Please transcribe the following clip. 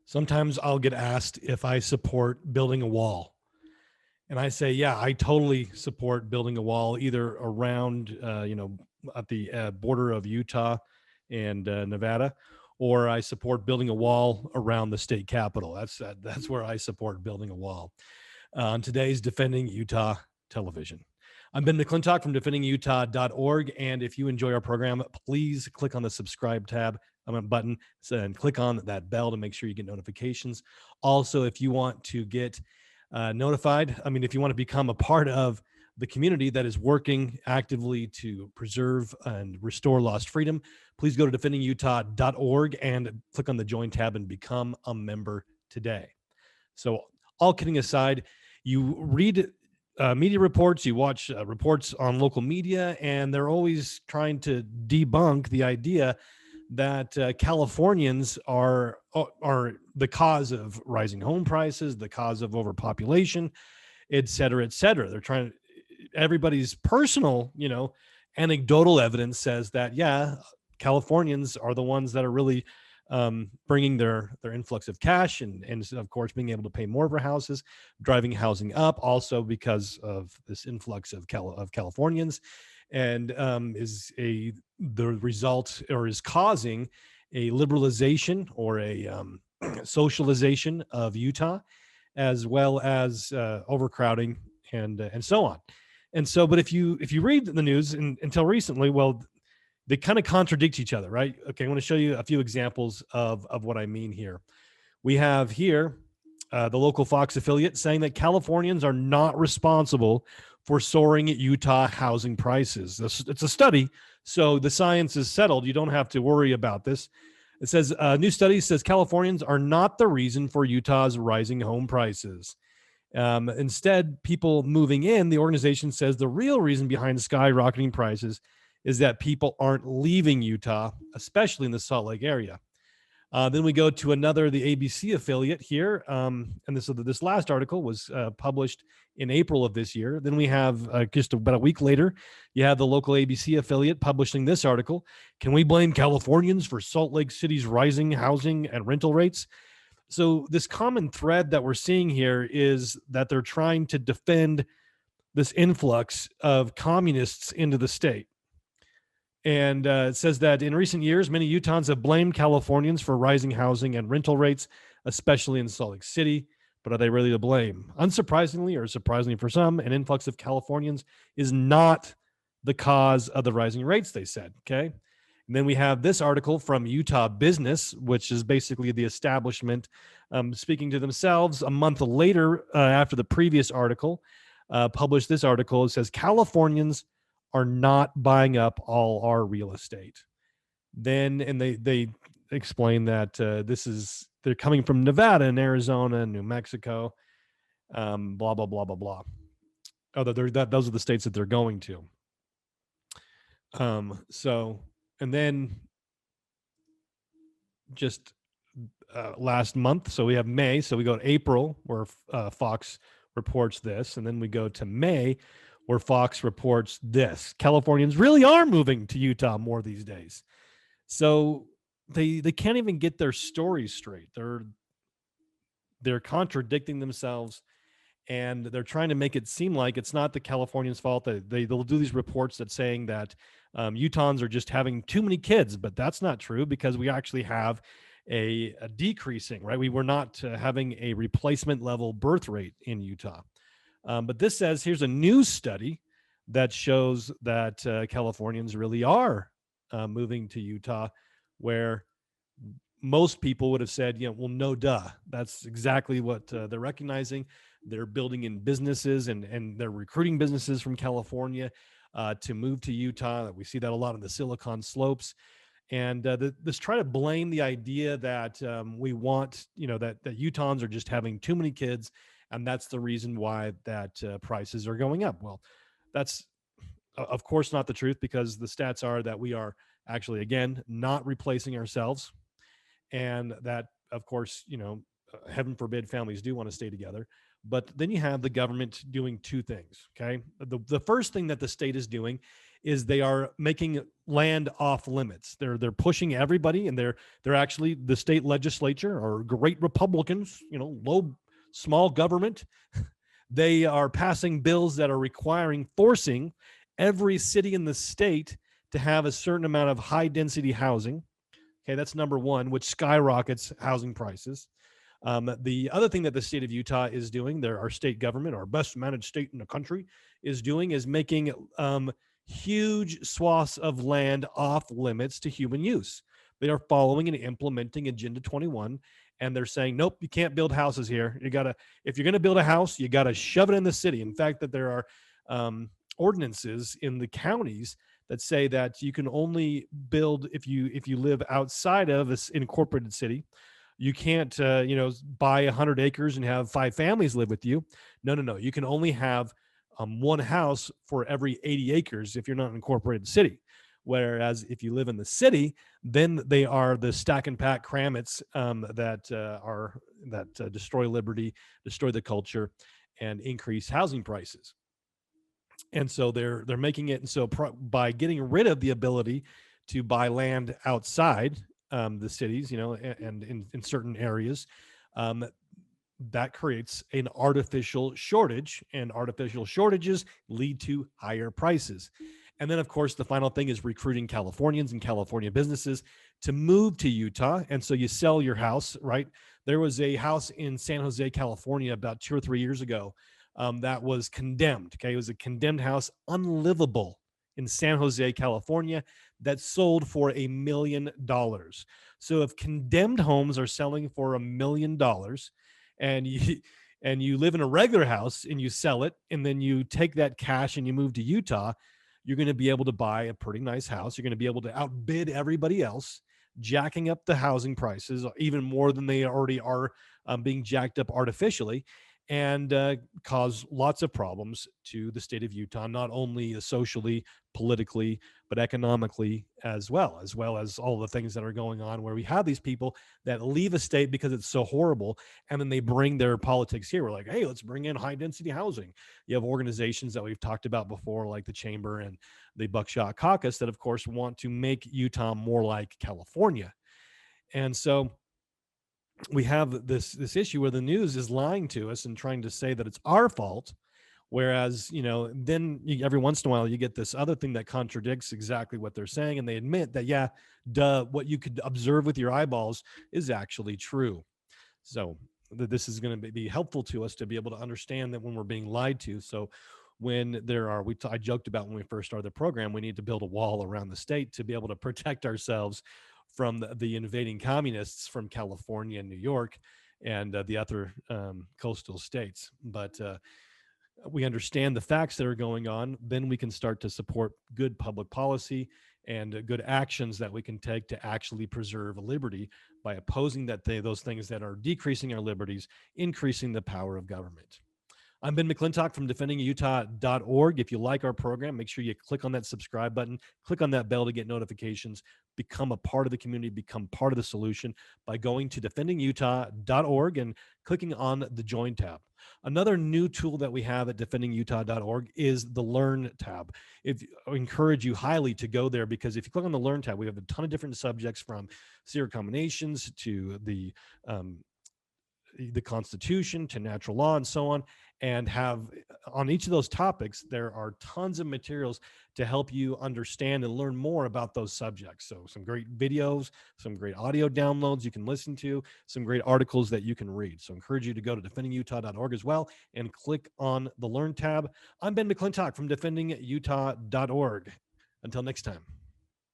Sometimes I'll get asked if I support building a wall. And I say, yeah, I totally support building a wall either around, at the border of Utah and Nevada, or I support building a wall around the state capitol. That's where I support building a wall. On today's Defending Utah television. I'm Ben McClintock from defendingutah.org. And if you enjoy our program, please click on the subscribe tab button and click on that bell to make sure you get notifications. Also, if you want to get notified, if you want to become a part of the community that is working actively to preserve and restore lost freedom, please go to defendingutah.org and click on the join tab and become a member today. So, all kidding aside, you read media reports, you watch reports on local media, and they're always trying to debunk the idea that Californians are the cause of rising home prices, the cause of overpopulation, et cetera, et cetera. They're trying to, everybody's personal, anecdotal evidence says that, yeah, Californians are the ones that are really bringing their influx of cash and of course being able to pay more for houses, driving housing up, also because of this influx of Californians, and the result, or is causing a liberalization or a socialization of Utah, as well as overcrowding and so on. And so, but if you read the news until recently, well, they kind of contradict each other, right? Okay, I want to show you a few examples of what I mean here. We have here the local Fox affiliate saying that Californians are not responsible for soaring Utah housing prices. It's a study, so the science is settled. You don't have to worry about this. It says, a new study says Californians are not the reason for Utah's rising home prices. Instead, people moving in, the organization says the real reason behind skyrocketing prices is that people aren't leaving Utah, especially in the Salt Lake area. Then we go to the ABC affiliate here. And this last article was published in April of this year. Then we have just about a week later, you have the local ABC affiliate publishing this article. Can we blame Californians for Salt Lake City's rising housing and rental rates? So this common thread that we're seeing here is that they're trying to defend this influx of communists into the state. And it says that in recent years, many Utahns have blamed Californians for rising housing and rental rates, especially in Salt Lake City. But are they really to blame? Unsurprisingly, or surprisingly for some, an influx of Californians is not the cause of the rising rates, they said. Okay. And then we have this article from Utah Business, which is basically the establishment speaking to themselves a month later after the previous article published this article. It says Californians are not buying up all our real estate. Then, and they explain that they're coming from Nevada and Arizona and New Mexico, blah, blah, blah, blah, blah. Oh, those are the states that they're going to. So, and then just last month, so we have May, so we go to April where Fox reports this, and then we go to May where Fox reports this. Californians really are moving to Utah more these days. So they can't even get their stories straight. They're contradicting themselves, and they're trying to make it seem like it's not the Californians' fault. They'll do these reports that saying that Utahns are just having too many kids, but that's not true because we actually have a decreasing, right? We were not having a replacement level birth rate in Utah. But this says, here's a new study that shows that Californians really are moving to Utah, where most people would have said, well, no, duh. That's exactly what they're recognizing. They're building in businesses and they're recruiting businesses from California to move to Utah. We see that a lot in the Silicon Slopes. And this try to blame the idea that we want, that Utahns are just having too many kids, and that's the reason why that prices are going up. Well, that's of course not the truth, because the stats are that we are actually, again, not replacing ourselves, and that, of course, heaven forbid families do want to stay together. But then you have the government doing two things. Okay, the first thing that the state is doing is they are making land off limits. They're pushing everybody, and they're actually, the state legislature are great Republicans, low small government. They are passing bills that are forcing every city in the state to have a certain amount of high density housing. Okay, that's number one, which skyrockets housing prices. The other thing that the state of Utah is doing, our state government, our best managed state in the country, is doing is making huge swaths of land off limits to human use. They are following and implementing Agenda 21, and they're saying, nope, you can't build houses here. If you're going to build a house, you got to shove it in the city. In fact, that there are ordinances in the counties that say that you can only build if you live outside of an incorporated city. You can't buy 100 acres and have 5 families live with you. No. You can only have one house for every 80 acres if you're not an incorporated city. Whereas if you live in the city, then they are the stack and pack cramits that destroy liberty, destroy the culture, and increase housing prices. And so they're making it, and so by getting rid of the ability to buy land outside the cities, and in certain areas, that creates an artificial shortage, and artificial shortages lead to higher prices. And then, of course, the final thing is recruiting Californians and California businesses to move to Utah. And so you sell your house, right? There was a house in San Jose, California, about 2 or 3 years ago that was condemned. Okay, it was a condemned house, unlivable, in San Jose, California, that sold for $1 million. So if condemned homes are selling for $1 million, and you live in a regular house and you sell it, and then you take that cash and you move to Utah, you're going to be able to buy a pretty nice house. You're going to be able to outbid everybody else, jacking up the housing prices even more than they already are, being jacked up artificially, and cause lots of problems to the state of Utah, not only socially, politically, but economically as well as all the things that are going on, where we have these people that leave a state because it's so horrible, and then they bring their politics here. We're like, hey, let's bring in high density housing. You have organizations that we've talked about before, like the Chamber and the Buckshot Caucus, that of course want to make Utah more like California. And so we have this issue where the news is lying to us and trying to say that it's our fault, whereas then every once in a while you get this other thing that contradicts exactly what they're saying, and they admit that, yeah, what you could observe with your eyeballs is actually true. So this is going to be helpful to us to be able to understand that when we're being lied to. So when I joked about when we first started the program, we need to build a wall around the state to be able to protect ourselves from the invading communists from California and New York and the other coastal states. But we understand the facts that are going on, then we can start to support good public policy and good actions that we can take to actually preserve liberty by opposing those things that are decreasing our liberties, increasing the power of government. I'm Ben McClintock from defendingutah.org. If you like our program, make sure you click on that subscribe button, click on that bell to get notifications, become a part of the community, become part of the solution by going to defendingutah.org and clicking on the Join tab. Another new tool that we have at defendingutah.org is the Learn tab. I encourage you highly to go there, because if you click on the Learn tab, we have a ton of different subjects, from serial combinations to the Constitution to natural law and so on, and have on each of those topics, there are tons of materials to help you understand and learn more about those subjects. So some great videos, some great audio downloads you can listen to, some great articles that you can read. So I encourage you to go to defendingutah.org as well and click on the Learn tab. I'm Ben McClintock from defendingutah.org. Until next time.